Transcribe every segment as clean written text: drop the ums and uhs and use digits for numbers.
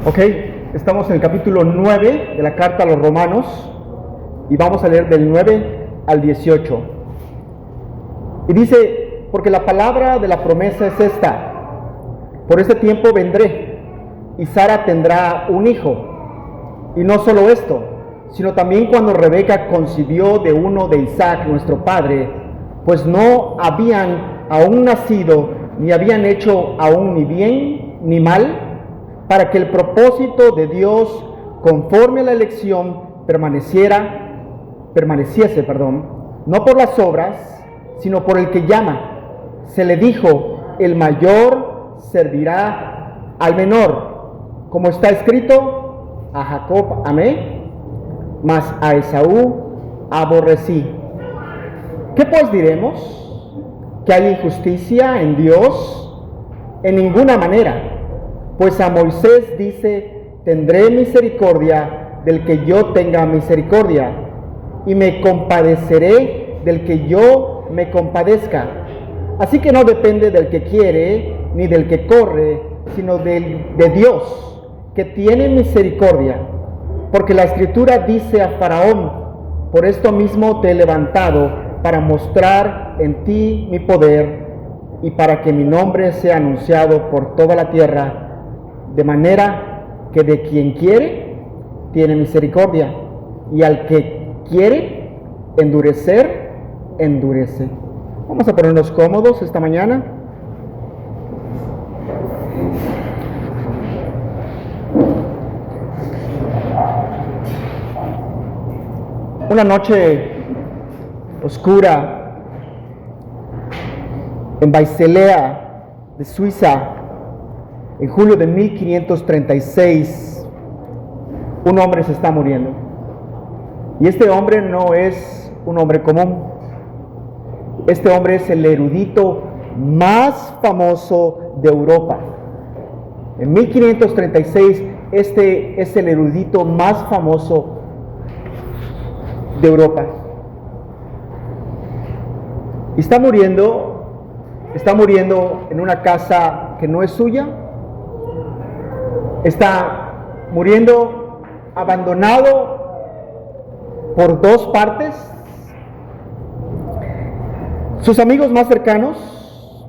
Ok, estamos en el capítulo 9 de la carta a los Romanos y vamos a leer del 9 al 18. Y dice, porque la palabra de la promesa es esta: por este tiempo vendré y Sara tendrá un hijo. Y no solo esto, sino también cuando Rebeca concibió de uno de Isaac nuestro padre, pues no habían aún nacido, ni habían hecho aún ni bien ni mal, para que el propósito de Dios, conforme a la elección, permaneciese, no por las obras, sino por el que llama. Se le dijo: el mayor servirá al menor, como está escrito: a Jacob amé, mas a Esaú aborrecí. ¿Qué pues diremos? ¿Que hay injusticia en Dios? En ninguna manera. Pues a Moisés dice: tendré misericordia del que yo tenga misericordia, y me compadeceré del que yo me compadezca. Así que no depende del que quiere ni del que corre, sino de Dios, que tiene misericordia. Porque la Escritura dice a Faraón: por esto mismo te he levantado, para mostrar en ti mi poder, y para que mi nombre sea anunciado por toda la tierra. De manera que de quien quiere, tiene misericordia, y al que quiere endurecer, endurece. Vamos a ponernos cómodos esta mañana. Una noche oscura en Basilea de Suiza, en julio de 1536, un hombre se está muriendo. Y este hombre no es un hombre común. Este hombre es el erudito más famoso de Europa. En 1536, este es el erudito más famoso de Europa. Y está muriendo en una casa que no es suya. Está muriendo abandonado por dos partes. Sus amigos más cercanos,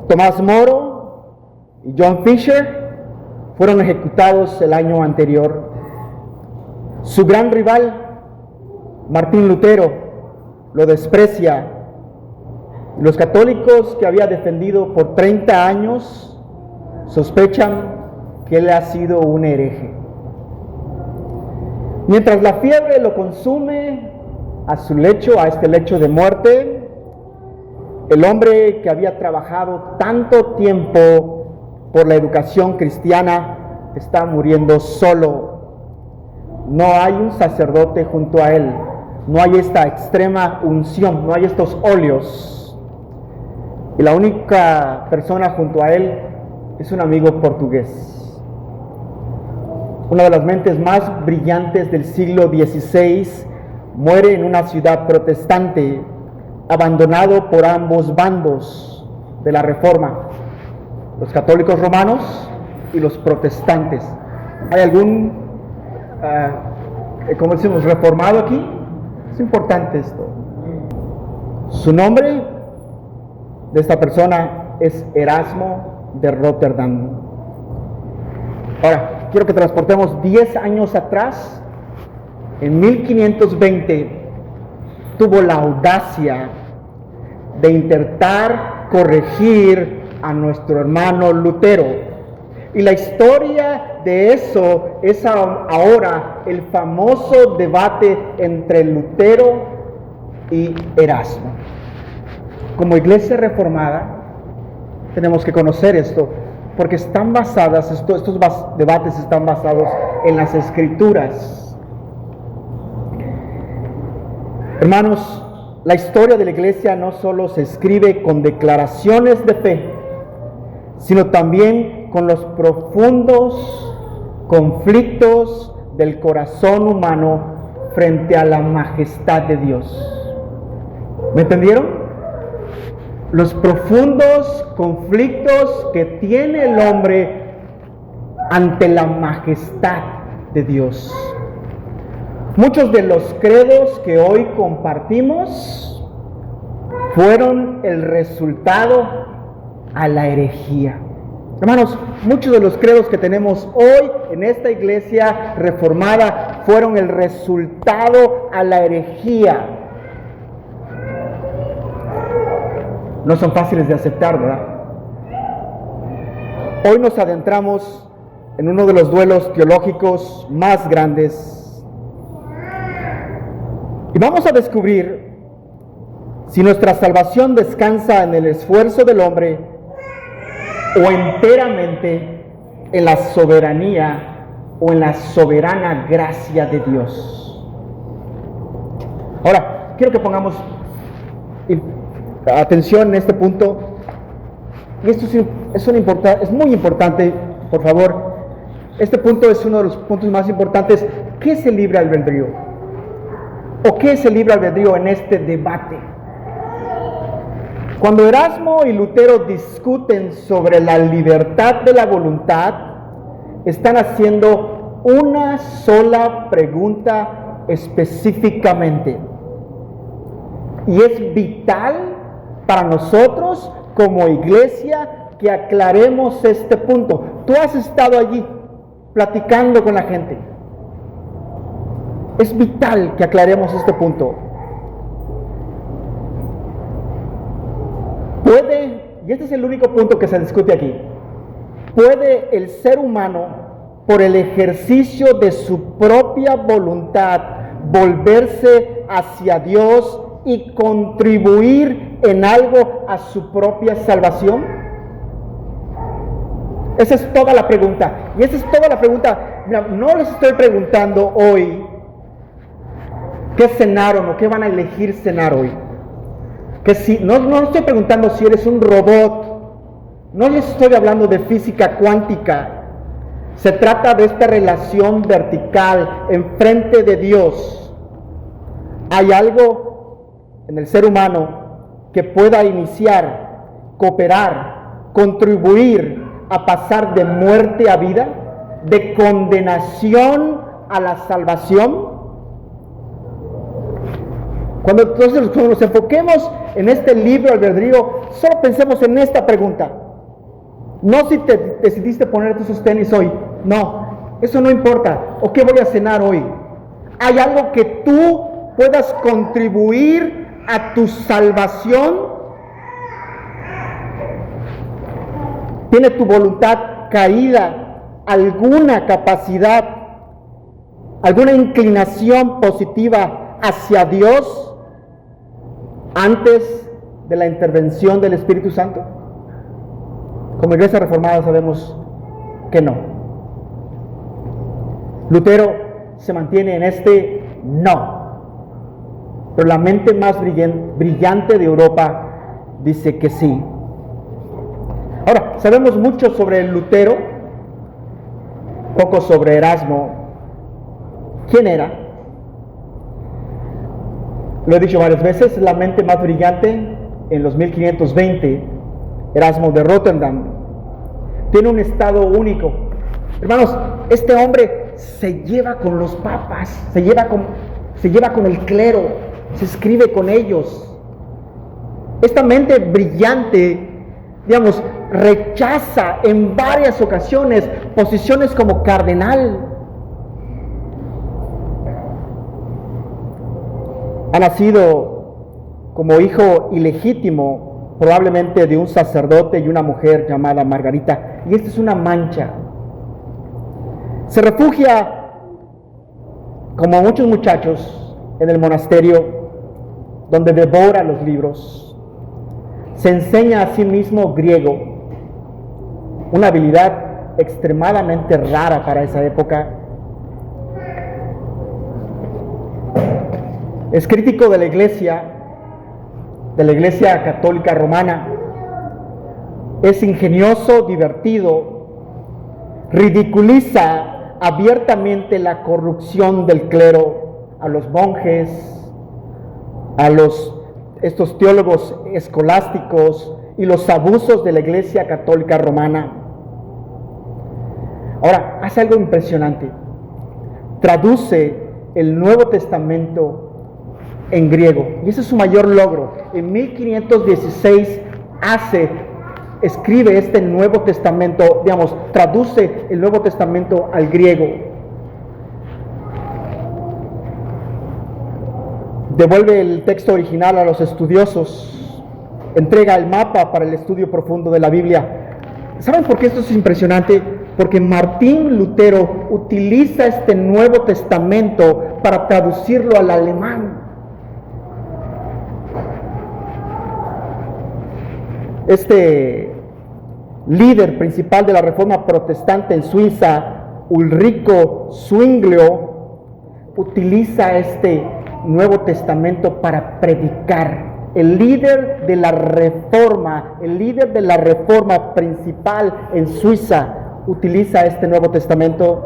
Tomás Moro y John Fisher, fueron ejecutados el año anterior. Su gran rival, Martín Lutero, lo desprecia. Los católicos que había defendido por 30 años sospechan que él ha sido un hereje. Mientras la fiebre lo consume a este lecho de muerte, el hombre que había trabajado tanto tiempo por la educación cristiana está muriendo solo. No hay un sacerdote junto a él, no hay esta extrema unción, no hay estos óleos. Y la única persona junto a él es un amigo portugués. Una de las mentes más brillantes del siglo XVI muere en una ciudad protestante, abandonado por ambos bandos de la Reforma, los católicos romanos y los protestantes. ¿Hay algún, como decimos, reformado aquí? Es importante esto. Su nombre de esta persona es Erasmo de Rotterdam. Ahora, quiero que transportemos 10 años atrás. En 1520 tuvo la audacia de intentar corregir a nuestro hermano Lutero. Y la historia de eso es ahora el famoso debate entre Lutero y Erasmo. Como iglesia reformada, tenemos que conocer esto, porque están basadas, estos debates están basados en las Escrituras. Hermanos, la historia de la iglesia no solo se escribe con declaraciones de fe, sino también con los profundos conflictos del corazón humano frente a la majestad de Dios. ¿Me entendieron? Los profundos conflictos que tiene el hombre ante la majestad de Dios. Muchos de los credos que hoy compartimos fueron el resultado a la herejía. Hermanos, muchos de los credos que tenemos hoy en esta iglesia reformada fueron el resultado a la herejía. No son fáciles de aceptar, ¿verdad? Hoy nos adentramos en uno de los duelos teológicos más grandes y vamos a descubrir si nuestra salvación descansa en el esfuerzo del hombre o enteramente en la soberanía o en la soberana gracia de Dios. Ahora, quiero que pongamos atención en este punto. Y esto es muy importante, por favor. Este punto es uno de los puntos más importantes. ¿Qué es el libre albedrío? ¿O qué es el libre albedrío en este debate? Cuando Erasmo y Lutero discuten sobre la libertad de la voluntad, están haciendo una sola pregunta específicamente. Y es vital para nosotros como iglesia que aclaremos este punto. Tú has estado allí platicando con la gente. Es vital que aclaremos este punto. ¿Puede, y este es el único punto que se discute aquí, puede el ser humano, por el ejercicio de su propia voluntad, volverse hacia Dios y contribuir en algo a su propia salvación? Esa es toda la pregunta. Y esa es toda la pregunta. Mira, no les estoy preguntando hoy qué cenaron o qué van a elegir cenar hoy. Que si, no estoy preguntando si eres un robot. No les estoy hablando de física cuántica. Se trata de esta relación vertical enfrente de Dios. Hay algo en el ser humano que pueda iniciar, cooperar, contribuir a pasar de muerte a vida, de condenación a la salvación. Cuando nos enfoquemos en este libre albedrío, solo pensemos en esta pregunta. No si te decidiste ponerte esos tenis hoy. No, eso no importa. ¿O qué voy a cenar hoy? ¿Hay algo que tú puedas contribuir a tu salvación? ¿Tiene tu voluntad caída alguna capacidad, alguna inclinación positiva hacia Dios antes de la intervención del Espíritu Santo? Como iglesia reformada sabemos que no. Lutero se mantiene en este no, pero la mente más brillante de Europa dice que sí. Ahora, sabemos mucho sobre Lutero, poco sobre Erasmo. ¿Quién era? Lo he dicho varias veces, la mente más brillante en los 1520, Erasmo de Rotterdam. Tiene un estado único. Hermanos, este hombre se lleva con los papas, se lleva con el clero, se escribe con ellos. Esta mente brillante, digamos, rechaza en varias ocasiones posiciones como cardenal. Ha nacido como hijo ilegítimo, probablemente de un sacerdote y una mujer llamada Margarita, y esta es una mancha. Se refugia, como muchos muchachos, en el monasterio, donde devora los libros. Se enseña a sí mismo griego, una habilidad extremadamente rara para esa época. Es crítico de la Iglesia Católica Romana. Es ingenioso, divertido, ridiculiza abiertamente la corrupción del clero, a los monjes, a estos teólogos escolásticos y los abusos de la Iglesia Católica Romana. Ahora, hace algo impresionante. Traduce el Nuevo Testamento en griego. Y ese es su mayor logro. En 1516 escribe este Nuevo Testamento, digamos, traduce el Nuevo Testamento al griego. Devuelve el texto original a los estudiosos. Entrega el mapa para el estudio profundo de la Biblia. ¿Saben por qué esto es impresionante? Porque Martín Lutero utiliza este Nuevo Testamento para traducirlo al alemán. Este líder principal de la Reforma Protestante en Suiza, Ulrico Zwinglio, utiliza este Nuevo Testamento para predicar. El líder de la Reforma principal en Suiza, utiliza este Nuevo Testamento.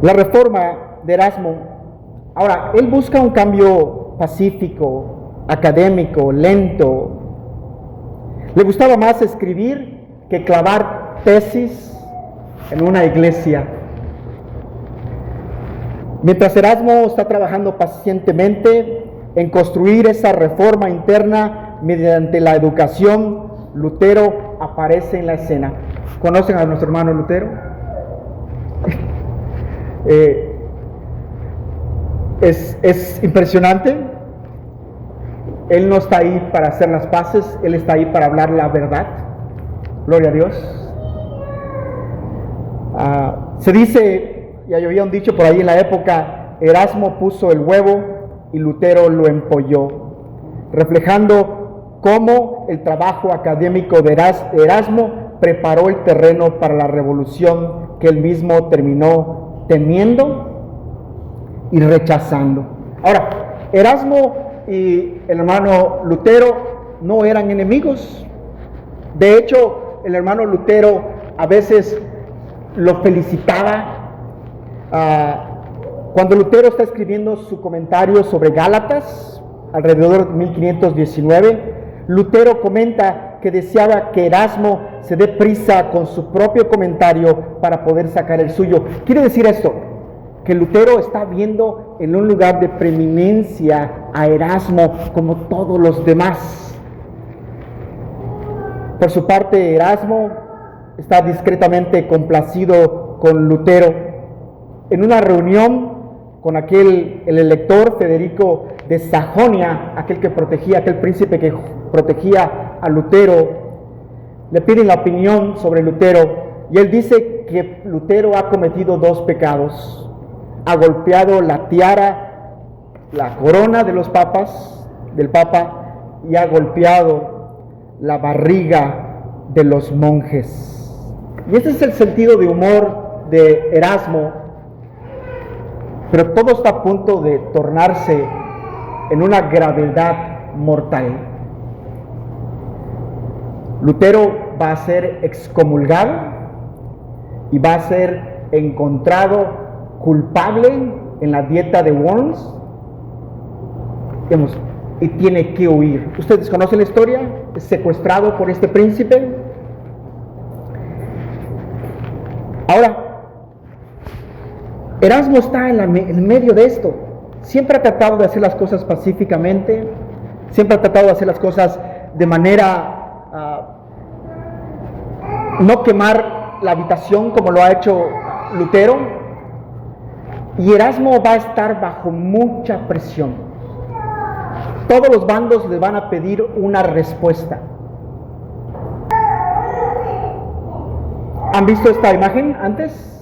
La Reforma de Erasmo. Ahora, él busca un cambio pacífico, académico, lento. Le gustaba más escribir que clavar tesis en una iglesia. Mientras Erasmo está trabajando pacientemente en construir esa reforma interna mediante la educación, Lutero aparece en la escena. ¿Conocen a nuestro hermano Lutero? Es impresionante. Él no está ahí para hacer las paces, él está ahí para hablar la verdad. Gloria a Dios. Se dice, ya habían dicho por ahí en la época, Erasmo puso el huevo y Lutero lo empolló, reflejando cómo el trabajo académico de Erasmo preparó el terreno para la revolución que él mismo terminó temiendo y rechazando. Ahora, Erasmo y el hermano Lutero no eran enemigos. De hecho, el hermano Lutero a veces lo felicitaba. Cuando Lutero está escribiendo su comentario sobre Gálatas, alrededor de 1519, Lutero comenta que deseaba que Erasmo se dé prisa con su propio comentario para poder sacar el suyo. Quiere decir esto, que Lutero está viendo en un lugar de preeminencia a Erasmo como todos los demás. Por su parte, Erasmo está discretamente complacido con Lutero. En una reunión con el elector Federico de Sajonia, aquel príncipe que protegía a Lutero, le piden la opinión sobre Lutero y él dice que Lutero ha cometido dos pecados. Ha golpeado la tiara, la corona de los papas, del papa, y ha golpeado la barriga de los monjes. Y ese es el sentido de humor de Erasmo, pero todo está a punto de tornarse en una gravedad mortal. Lutero va a ser excomulgado y va a ser encontrado culpable en la dieta de Worms, y tiene que huir. ¿Ustedes conocen la historia? Es secuestrado por este príncipe. Ahora, Erasmo está en medio de esto. Siempre ha tratado de hacer las cosas pacíficamente, siempre ha tratado de hacer las cosas de manera no quemar la habitación como lo ha hecho Lutero. Y Erasmo va a estar bajo mucha presión. Todos los bandos le van a pedir una respuesta. ¿Han visto esta imagen antes?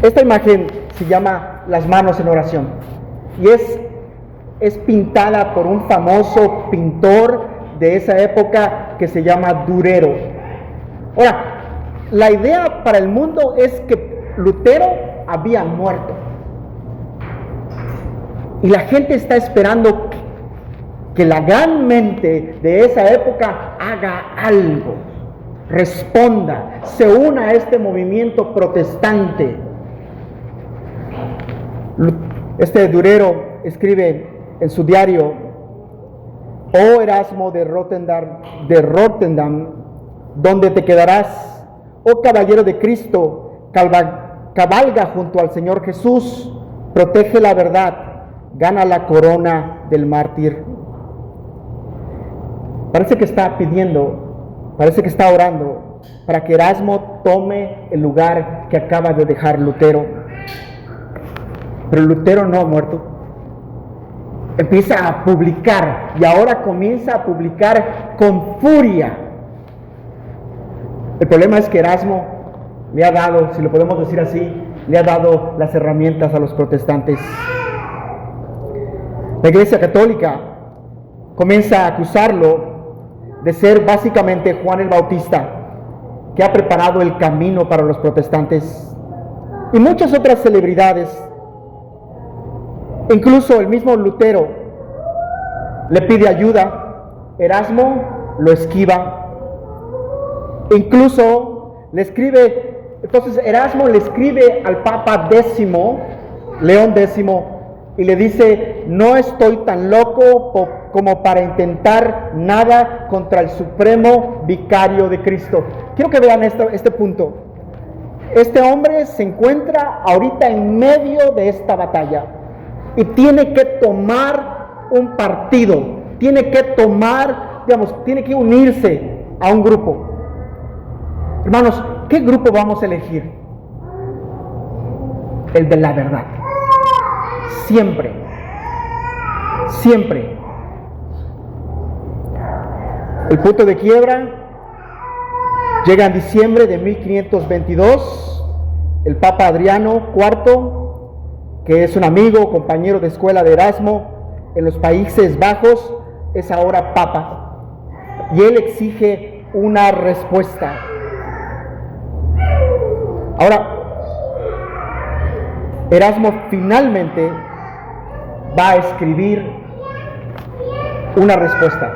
Esta imagen se llama Las manos en oración y es pintada por un famoso pintor de esa época que se llama Durero. Ahora, la idea para el mundo es que Lutero había muerto y la gente está esperando que la gran mente de esa época haga algo, responda, se una a este movimiento protestante. Este Durero escribe en su diario: oh Erasmo de Rotterdam, ¿Dónde te quedarás, oh caballero de Cristo? Cabalga junto al Señor Jesús, protege la verdad, gana la corona del mártir. Parece que está pidiendo, parece que está orando para que Erasmo tome el lugar que acaba de dejar Lutero. Pero Lutero no ha muerto. Empieza a publicar y ahora comienza a publicar con furia. El problema es que Erasmo le ha dado, si lo podemos decir así, le ha dado las herramientas a los protestantes. La Iglesia Católica comienza a acusarlo de ser básicamente Juan el Bautista, que ha preparado el camino para los protestantes, y muchas otras celebridades. Incluso el mismo Lutero le pide ayuda, Erasmo lo esquiva, incluso le escribe, entonces Erasmo le escribe al Papa León X, y le dice: no estoy tan loco como para intentar nada contra el supremo vicario de Cristo. Quiero que vean este punto. Este hombre se encuentra ahorita en medio de esta batalla y tiene que tomar un partido, tiene que tomar, tiene que unirse a un grupo. Hermanos, ¿qué grupo vamos a elegir? El de la verdad. Siempre. Siempre. El punto de quiebra llega en diciembre de 1522. El Papa Adriano IV, que es un amigo, compañero de escuela de Erasmo en los Países Bajos, es ahora Papa. Y él exige una respuesta. Ahora, Erasmo finalmente va a escribir una respuesta.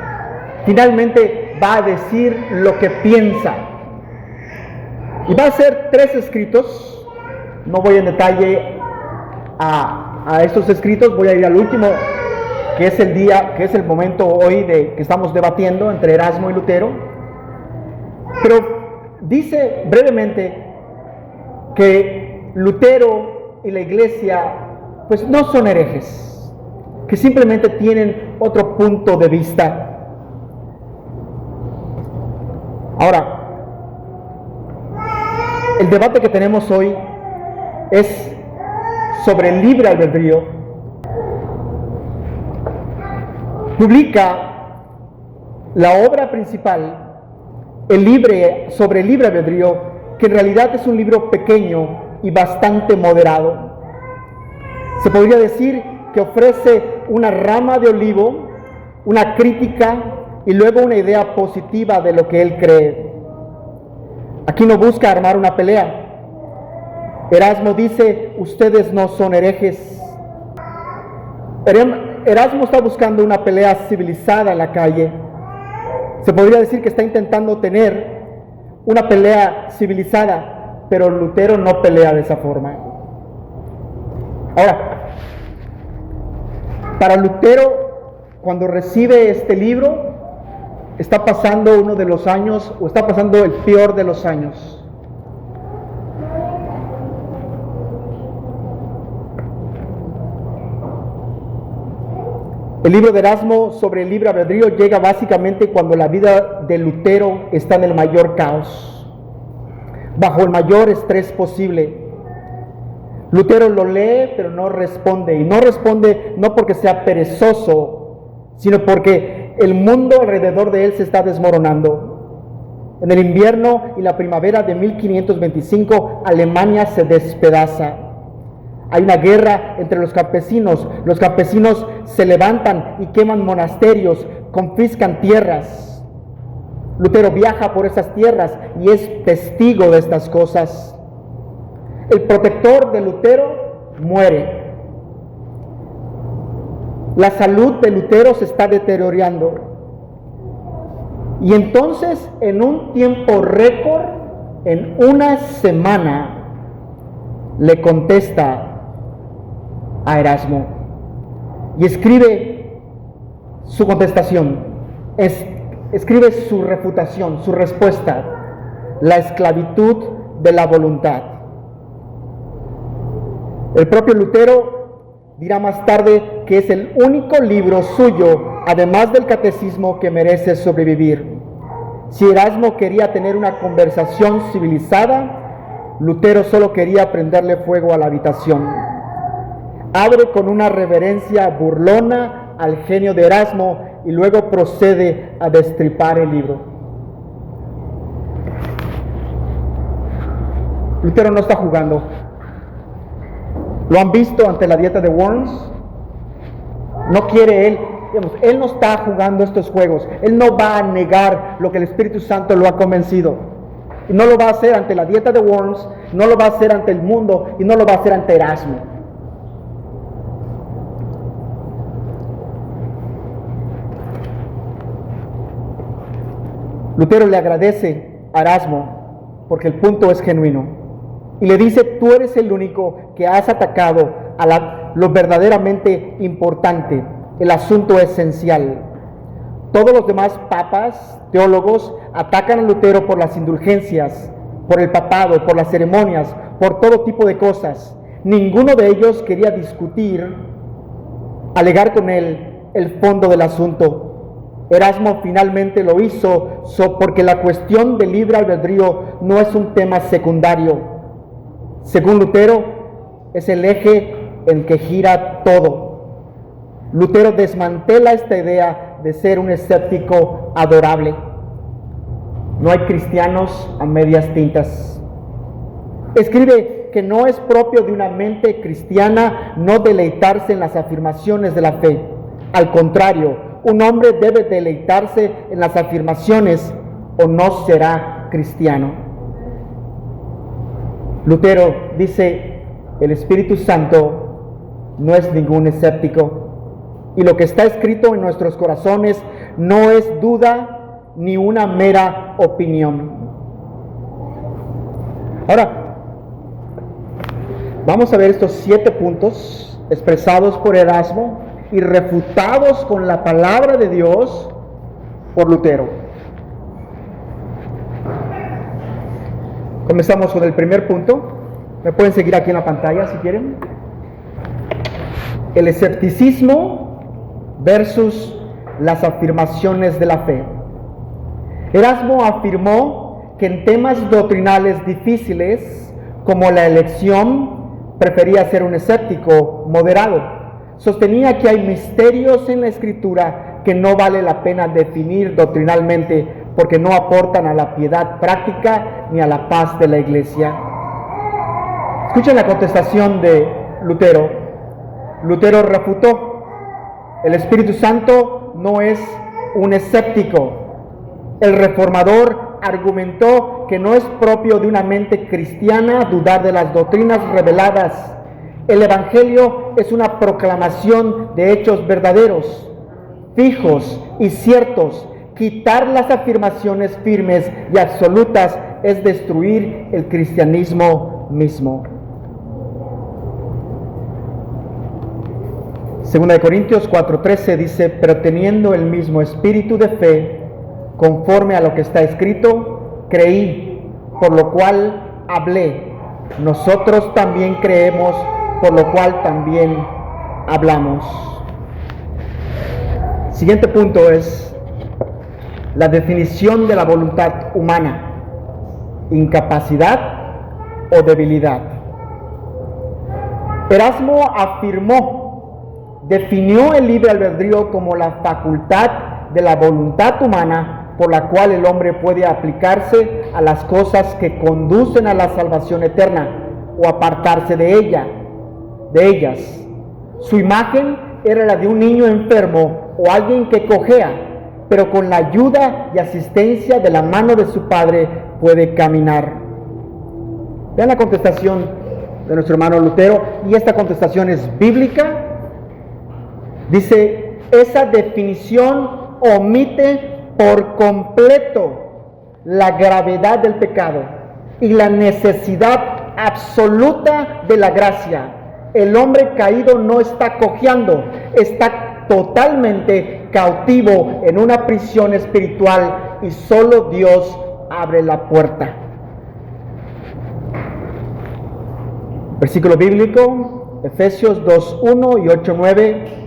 Finalmente va a decir lo que piensa. Y va a hacer 3 escritos. No voy en detalle a estos escritos, voy a ir al último, que es el momento hoy que estamos debatiendo entre Erasmo y Lutero. Pero dice brevemente que Lutero y la Iglesia pues no son herejes, que simplemente tienen otro punto de vista. Ahora, el debate que tenemos hoy es sobre el libre albedrío. Publica la obra principal, sobre el libre albedrío, que en realidad es un libro pequeño y bastante moderado. Se podría decir que ofrece una rama de olivo, una crítica y luego una idea positiva de lo que él cree. Aquí no busca armar una pelea. Erasmo dice: ustedes no son herejes. Erasmo está buscando una pelea civilizada en la calle. Se podría decir que está intentando tener una pelea civilizada, pero Lutero no pelea de esa forma. Ahora, para Lutero, cuando recibe este libro, está pasando uno de los años, o está pasando el peor de los años. El libro de Erasmo sobre el libre albedrío llega básicamente cuando la vida de Lutero está en el mayor caos, bajo el mayor estrés posible. Lutero lo lee, pero no responde, y no responde no porque sea perezoso, sino porque el mundo alrededor de él se está desmoronando. En el invierno y la primavera de 1525, Alemania se despedaza. Hay una guerra entre los campesinos. Los campesinos se levantan y queman monasterios, confiscan tierras. Lutero viaja por esas tierras y es testigo de estas cosas. El protector de Lutero muere. La salud de Lutero se está deteriorando. Y entonces, en un tiempo récord, en una semana, le contesta a Erasmo y escribe su contestación. escribe su refutación, su respuesta: la esclavitud de la voluntad. El propio Lutero dirá más tarde que es el único libro suyo, además del catecismo, que merece sobrevivir. Si Erasmo quería tener una conversación civilizada, Lutero solo quería prenderle fuego a la habitación. Abre con una reverencia burlona al genio de Erasmo y luego procede a destripar el libro. Lutero no está jugando. ¿Lo han visto ante la dieta de Worms? No quiere él, él no está jugando estos juegos. Él no va a negar lo que el Espíritu Santo lo ha convencido. Y no lo va a hacer ante la dieta de Worms, no lo va a hacer ante el mundo y no lo va a hacer ante Erasmo. Lutero le agradece a Erasmo porque el punto es genuino. Y le dice: tú eres el único que has atacado a lo verdaderamente importante, el asunto esencial. Todos los demás papas, teólogos, atacan a Lutero por las indulgencias, por el papado, por las ceremonias, por todo tipo de cosas. Ninguno de ellos quería discutir, alegar con él el fondo del asunto. Erasmo finalmente lo hizo porque la cuestión del libre albedrío no es un tema secundario. Según Lutero, es el eje en que gira todo. Lutero desmantela esta idea de ser un escéptico adorable. No hay cristianos a medias tintas. Escribe que no es propio de una mente cristiana no deleitarse en las afirmaciones de la fe. Al contrario, un hombre debe deleitarse en las afirmaciones o no será cristiano. Lutero dice: el Espíritu Santo no es ningún escéptico, y lo que está escrito en nuestros corazones no es duda ni una mera opinión. Ahora, vamos a ver estos 7 puntos expresados por Erasmo y refutados con la palabra de Dios por Lutero. Comenzamos con el primer punto. Me pueden seguir aquí en la pantalla si quieren. El escepticismo versus las afirmaciones de la fe. Erasmo afirmó que en temas doctrinales difíciles, como la elección, prefería ser un escéptico moderado. Sostenía que hay misterios en la Escritura que no vale la pena definir doctrinalmente porque no aportan a la piedad práctica ni a la paz de la iglesia. Escuchen la contestación de Lutero. Lutero refutó: el Espíritu Santo no es un escéptico. El reformador argumentó que no es propio de una mente cristiana dudar de las doctrinas reveladas. El Evangelio es una proclamación de hechos verdaderos, fijos y ciertos. Quitar las afirmaciones firmes y absolutas es destruir el cristianismo mismo. Segunda de Corintios 4:13 dice: pero teniendo el mismo espíritu de fe, conforme a lo que está escrito, creí, por lo cual hablé. Nosotros también creemos, por lo cual también hablamos. Siguiente punto es la definición de la voluntad humana: incapacidad o debilidad. Erasmo definió el libre albedrío como la facultad de la voluntad humana por la cual el hombre puede aplicarse a las cosas que conducen a la salvación eterna o apartarse de ellas. Su imagen era la de un niño enfermo o alguien que cojea, pero con la ayuda y asistencia de la mano de su padre puede caminar. Vean la contestación de nuestro hermano Lutero, y esta contestación es bíblica. Dice: esa definición omite por completo la gravedad del pecado y la necesidad absoluta de la gracia. El hombre caído no está cojeando, está está totalmente cautivo en una prisión espiritual y solo Dios abre la puerta. Versículo bíblico, Efesios 2:1 y 8:9.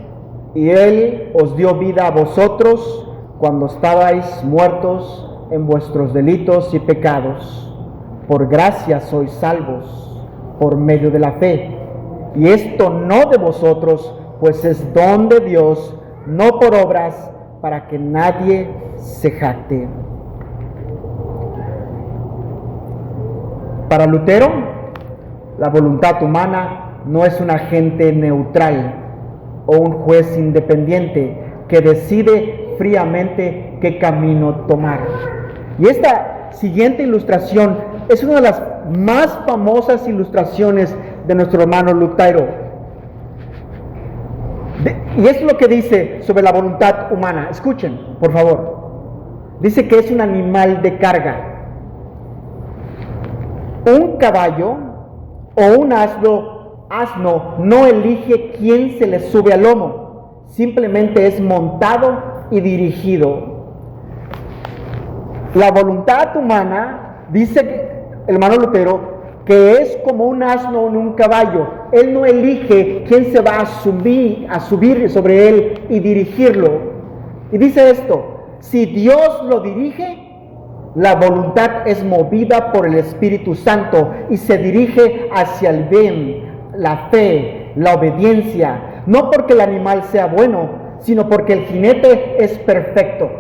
Y Él os dio vida a vosotros cuando estabais muertos en vuestros delitos y pecados. Por gracia sois salvos por medio de la fe. Y esto no de vosotros, pues es don de Dios, no por obras, para que nadie se jacte. Para Lutero, la voluntad humana no es un agente neutral o un juez independiente que decide fríamente qué camino tomar. Y esta siguiente ilustración es una de las más famosas ilustraciones de nuestro hermano Lutero. Y es lo que dice sobre la voluntad humana. Escuchen, por favor. Dice que es un animal de carga. Un caballo o un asno no elige quién se le sube al lomo. Simplemente es montado y dirigido. La voluntad humana, dice el hermano Lutero, que es como un asno en un caballo. Él no elige quién se va a subir sobre él y dirigirlo. Y dice esto: si Dios lo dirige, la voluntad es movida por el Espíritu Santo y se dirige hacia el bien, la fe, la obediencia, no porque el animal sea bueno, sino porque el jinete es perfecto.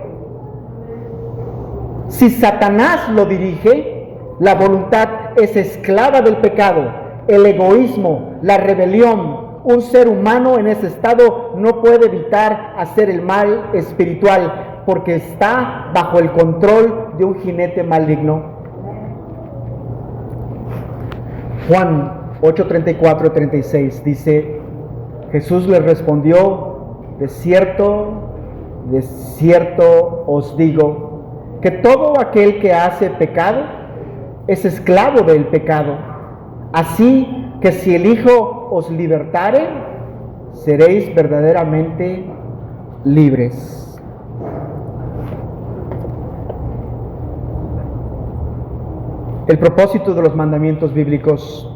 Si Satanás lo dirige, la voluntad es esclava del pecado, el egoísmo, la rebelión. Un ser humano en ese estado no puede evitar hacer el mal espiritual porque está bajo el control de un jinete maligno. Juan 8:34-36 dice: Jesús les respondió: de cierto os digo, que todo aquel que hace pecado es esclavo del pecado. Así que si el Hijo os libertare, seréis verdaderamente libres. El propósito de los mandamientos bíblicos.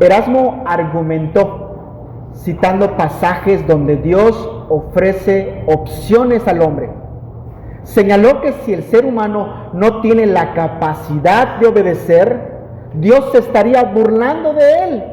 Erasmo argumentó, citando pasajes donde Dios ofrece opciones al hombre. Señaló que si el ser humano no tiene la capacidad de obedecer, Dios se estaría burlando de él.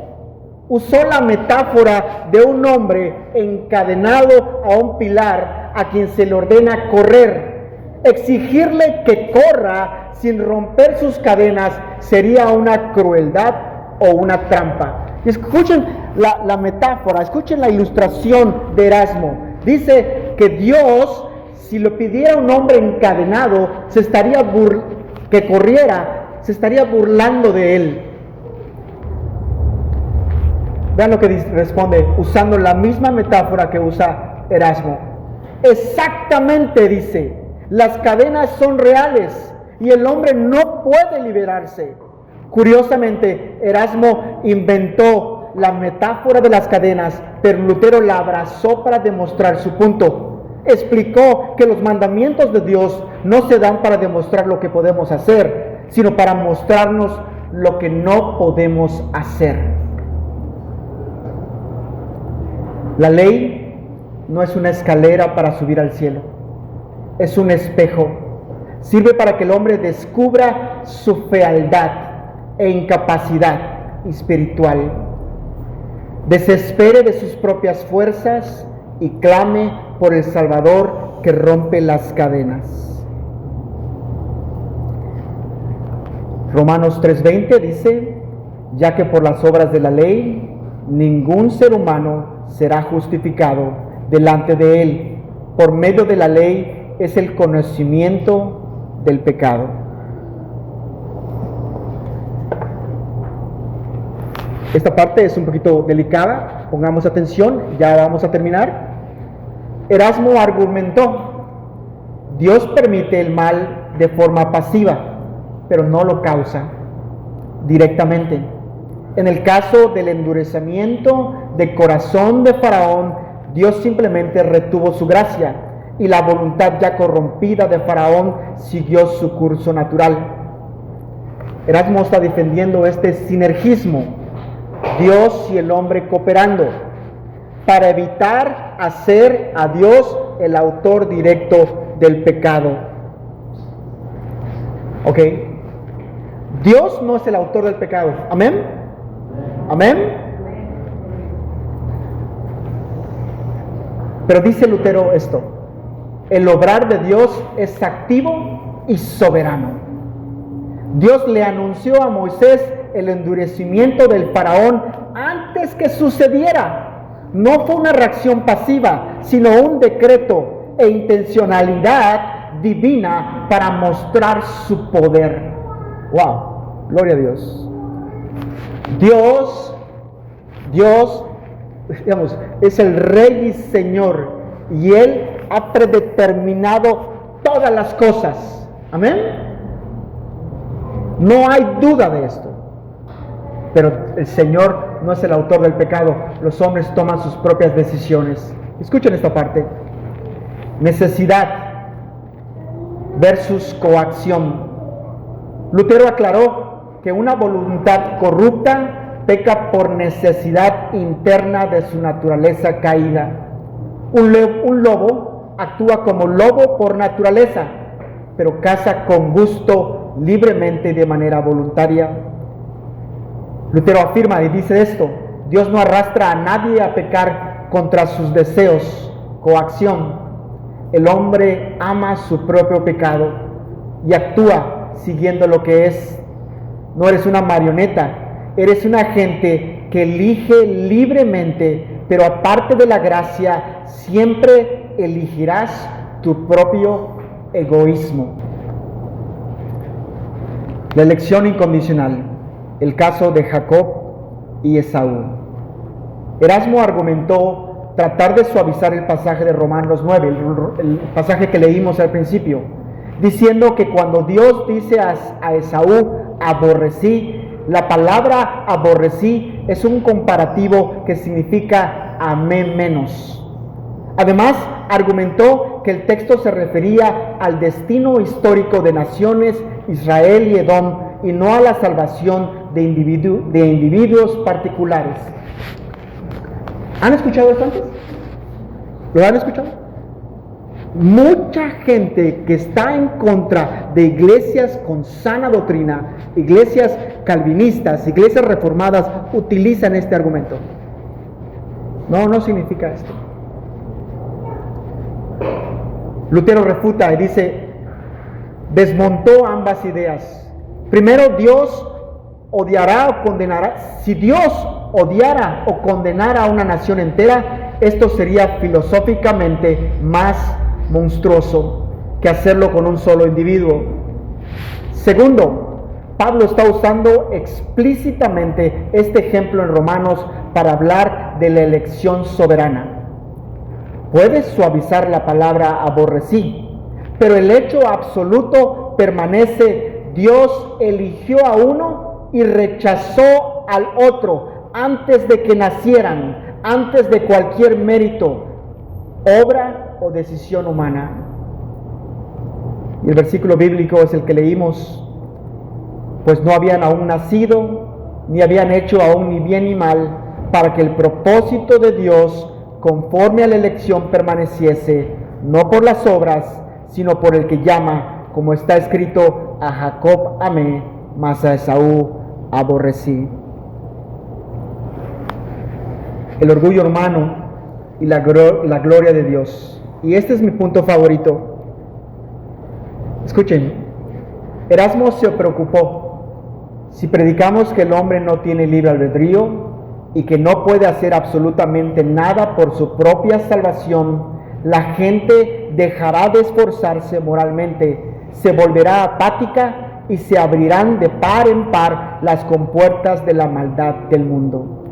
Usó la metáfora de un hombre encadenado a un pilar a quien se le ordena correr. Exigirle que corra sin romper sus cadenas sería una crueldad o una trampa. Y escuchen la metáfora, escuchen la ilustración de Erasmo. Dice que Dios, si le pidiera a un hombre encadenado que corriera, se estaría burlando de él. Vean lo que responde usando la misma metáfora que usa Erasmo. Exactamente, dice, las cadenas son reales y el hombre no puede liberarse. Curiosamente, Erasmo inventó la metáfora de las cadenas, pero Lutero la abrazó para demostrar su punto. Explicó que los mandamientos de Dios no se dan para demostrar lo que podemos hacer, sino para mostrarnos lo que no podemos hacer. La ley no es una escalera para subir al cielo, es un espejo. Sirve para que el hombre descubra su fealdad e incapacidad espiritual, desespere de sus propias fuerzas y clame por el Salvador que rompe las cadenas. Romanos 3:20 dice: ya que por las obras de la ley ningún ser humano será justificado delante de él. Por medio de la ley es el conocimiento del pecado. Esta parte es un poquito delicada, pongamos atención, ya vamos a terminar. Erasmo argumentó: Dios permite el mal de forma pasiva, pero no lo causa directamente. En el caso del endurecimiento de corazón de Faraón, Dios simplemente retuvo su gracia y la voluntad ya corrompida de Faraón siguió su curso natural. Erasmo está defendiendo este sinergismo, Dios y el hombre cooperando, para evitar hacer a Dios el autor directo del pecado. ¿Ok? Dios no es el autor del pecado. ¿Amén? ¿Amén? Pero dice Lutero esto: el obrar de Dios es activo y soberano. Dios le anunció a Moisés el endurecimiento del faraón antes que sucediera. No fue una reacción pasiva, sino un decreto e intencionalidad divina para mostrar su poder. ¡Wow! Gloria a Dios. Dios, digamos, es el Rey y Señor, y Él ha predeterminado todas las cosas. ¿Amén? No hay duda de esto. Pero el Señor no es el autor del pecado. Los hombres toman sus propias decisiones. Escuchen esta parte. Necesidad versus coacción. Lutero aclaró que una voluntad corrupta peca por necesidad interna de su naturaleza caída. Un lobo actúa como lobo por naturaleza, pero caza con gusto, libremente y de manera voluntaria. Lutero afirma y dice esto: Dios no arrastra a nadie a pecar contra sus deseos, coacción. El hombre ama su propio pecado y actúa siguiendo lo que es. No eres una marioneta, eres un agente que elige libremente, pero aparte de la gracia, siempre elegirás tu propio egoísmo. La elección incondicional, el caso de Jacob y Esaú. Erasmo argumentó tratar de suavizar el pasaje de Romanos 9, el pasaje que leímos al principio, diciendo que cuando Dios dice a Esaú, aborrecí, la palabra aborrecí es un comparativo que significa amé menos. Además, argumentó que el texto se refería al destino histórico de naciones, Israel y Edom, y no a la salvación de individuos particulares. ¿Han escuchado esto antes? ¿Lo han escuchado? Mucha gente que está en contra de iglesias con sana doctrina, iglesias calvinistas, iglesias reformadas, utilizan este argumento. No significa esto. Lutero refuta y dice, desmontó ambas ideas. Primero, Dios odiará o condenará. Si Dios odiara o condenara a una nación entera, esto sería filosóficamente más monstruoso que hacerlo con un solo individuo. Segundo, Pablo está usando explícitamente este ejemplo en Romanos para hablar de la elección soberana. Puedes suavizar la palabra aborrecí, pero el hecho absoluto permanece. Dios eligió a uno y rechazó al otro antes de que nacieran, antes de cualquier mérito, obra o decisión humana. Y el versículo bíblico es el que leímos: pues no habían aún nacido, ni habían hecho aún ni bien ni mal, para que el propósito de Dios conforme a la elección permaneciese, no por las obras, sino por el que llama, como está escrito, a Jacob amé, mas a Esaú aborrecí. El orgullo humano y la gloria de Dios. Y este es mi punto favorito. Escuchen, Erasmo se preocupó. Si predicamos que el hombre no tiene libre albedrío y que no puede hacer absolutamente nada por su propia salvación, la gente dejará de esforzarse moralmente, se volverá apática y se abrirán de par en par las compuertas de la maldad del mundo.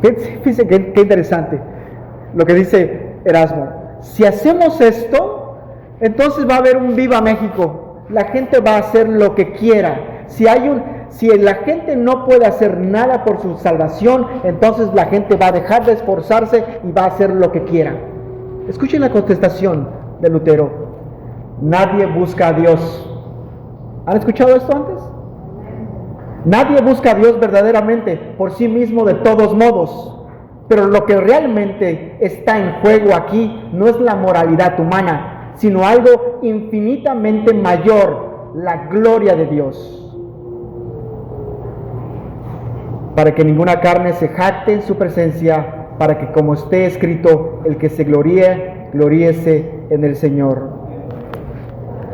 Fíjense qué interesante lo que dice Erasmo. Si hacemos esto, entonces va a haber un Viva México. La gente va a hacer lo que quiera. Si hay si la gente no puede hacer nada por su salvación, entonces la gente va a dejar de esforzarse y va a hacer lo que quiera. Escuchen la contestación de Lutero: nadie busca a Dios. ¿Han escuchado esto antes? Nadie busca a Dios verdaderamente por sí mismo de todos modos. Pero lo que realmente está en juego aquí no es la moralidad humana, sino algo infinitamente mayor: la gloria de Dios. Para que ninguna carne se jacte en su presencia, para que, como esté escrito, el que se gloríe, gloríese en el Señor.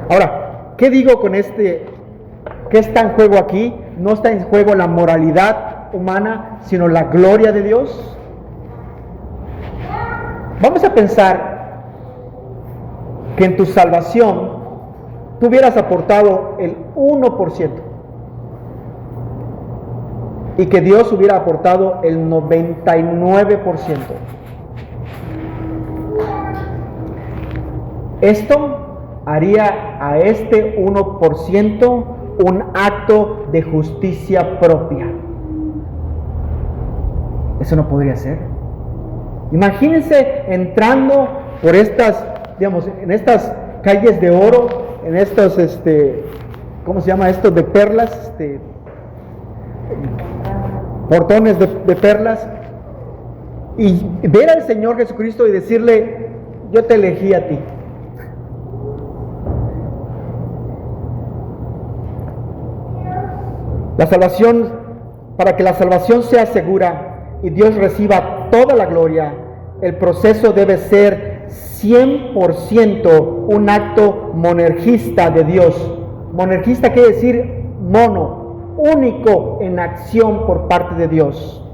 Ahora, ¿qué digo con este? ¿Qué está en juego aquí? No está en juego la moralidad humana, sino la gloria de Dios. Vamos a pensar que en tu salvación tú hubieras aportado el 1% y que Dios hubiera aportado el 99%. Esto haría a este 1% un acto de justicia propia. Eso no podría ser. Imagínense entrando por estas, digamos, en estas calles de oro, en estos, ¿cómo se llama esto? De perlas, portones de perlas, y ver al Señor Jesucristo y decirle: yo te elegí a ti. La salvación, para que la salvación sea segura y Dios reciba toda la gloria, el proceso debe ser 100% un acto monergista de Dios. Monergista quiere decir mono, único en acción por parte de Dios.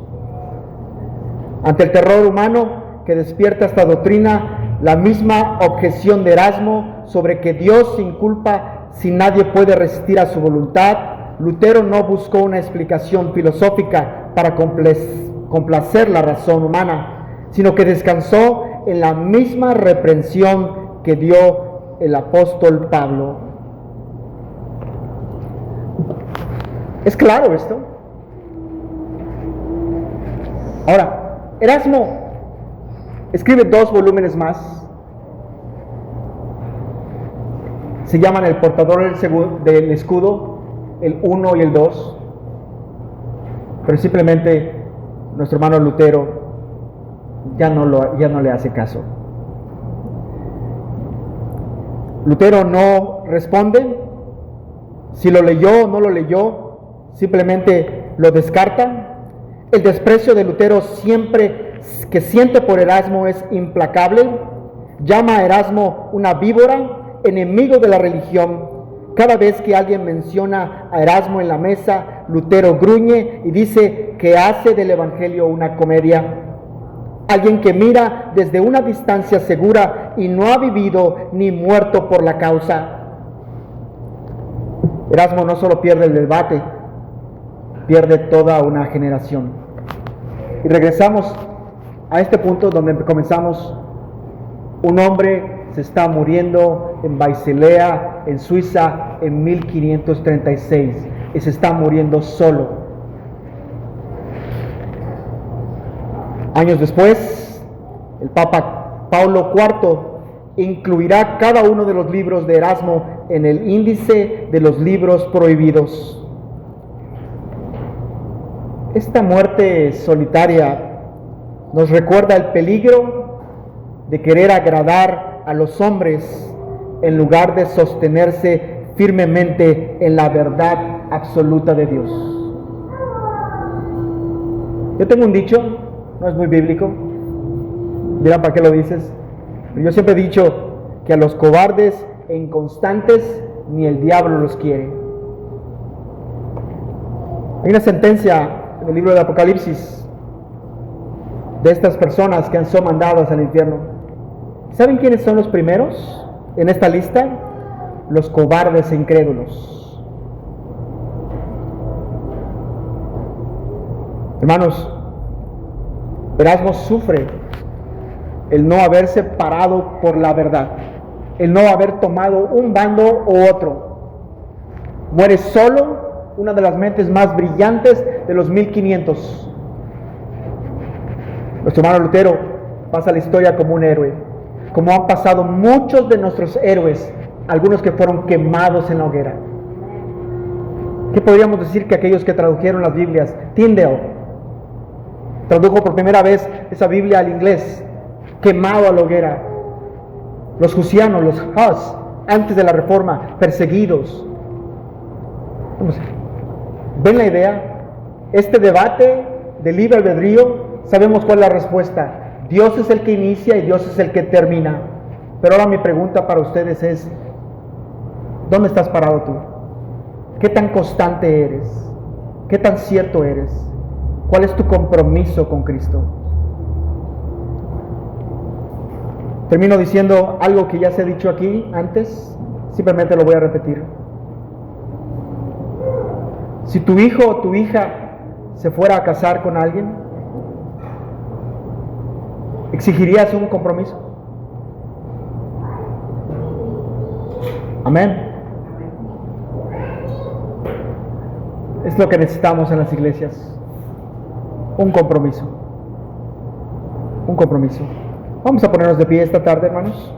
Ante el terror humano que despierta esta doctrina, la misma objeción de Erasmo sobre que Dios sin culpa, si nadie puede resistir a su voluntad, Lutero no buscó una explicación filosófica para complacer la razón humana, sino que descansó en la misma reprensión que dio el apóstol Pablo. ¿Es claro esto? Ahora, Erasmo escribe 2 volúmenes más. Se llaman El portador del escudo, el 1 y el 2. Pero simplemente nuestro hermano Lutero ya no le hace caso. Lutero no responde si lo leyó o no lo leyó, simplemente lo descarta. El desprecio de Lutero siempre que siente por Erasmo es implacable. Llama a Erasmo una víbora, enemigo de la religión. Cada vez que alguien menciona a Erasmo en la mesa, Lutero gruñe y dice que hace del evangelio una comedia. Alguien que mira desde una distancia segura y no ha vivido ni muerto por la causa. Erasmo no solo pierde el debate, pierde toda una generación. Y regresamos a este punto donde comenzamos. Un hombre se está muriendo en Basilea, en Suiza, en 1536, y se está muriendo solo. Años después, el Papa Pablo IV incluirá cada uno de los libros de Erasmo en el índice de los libros prohibidos. Esta muerte solitaria nos recuerda el peligro de querer agradar a los hombres en lugar de sostenerse firmemente en la verdad absoluta de Dios. Yo tengo un dicho, no es muy bíblico, dirán, ¿para qué lo dices? Pero yo siempre he dicho que a los cobardes e inconstantes ni el diablo los quiere. Hay una sentencia en el libro de Apocalipsis de estas personas que son mandadas al infierno. ¿Saben quiénes son los primeros en esta lista? Los cobardes e incrédulos. Hermanos, Erasmo sufre el no haberse parado por la verdad, el no haber tomado un bando u otro. Muere solo una de las mentes más brillantes de los 1500. Nuestro hermano Lutero pasa a la historia como un héroe, como han pasado muchos de nuestros héroes, algunos que fueron quemados en la hoguera. ¿Qué podríamos decir que aquellos que tradujeron las Biblias? Tyndale tradujo por primera vez esa Biblia al inglés, quemado a la hoguera. Los Hussianos, los Hus, antes de la Reforma, perseguidos. ¿Ven la idea? Este debate de libre albedrío, sabemos cuál es la respuesta. Dios es el que inicia y Dios es el que termina. Pero ahora mi pregunta para ustedes es, ¿dónde estás parado tú? ¿Qué tan constante eres? ¿Qué tan cierto eres? ¿Cuál es tu compromiso con Cristo? Termino diciendo algo que ya se ha dicho aquí antes, simplemente lo voy a repetir. Si tu hijo o tu hija se fuera a casar con alguien, ¿exigirías un compromiso? Amén. Es lo que necesitamos en las iglesias. Un compromiso. Un compromiso. Vamos a ponernos de pie esta tarde, hermanos.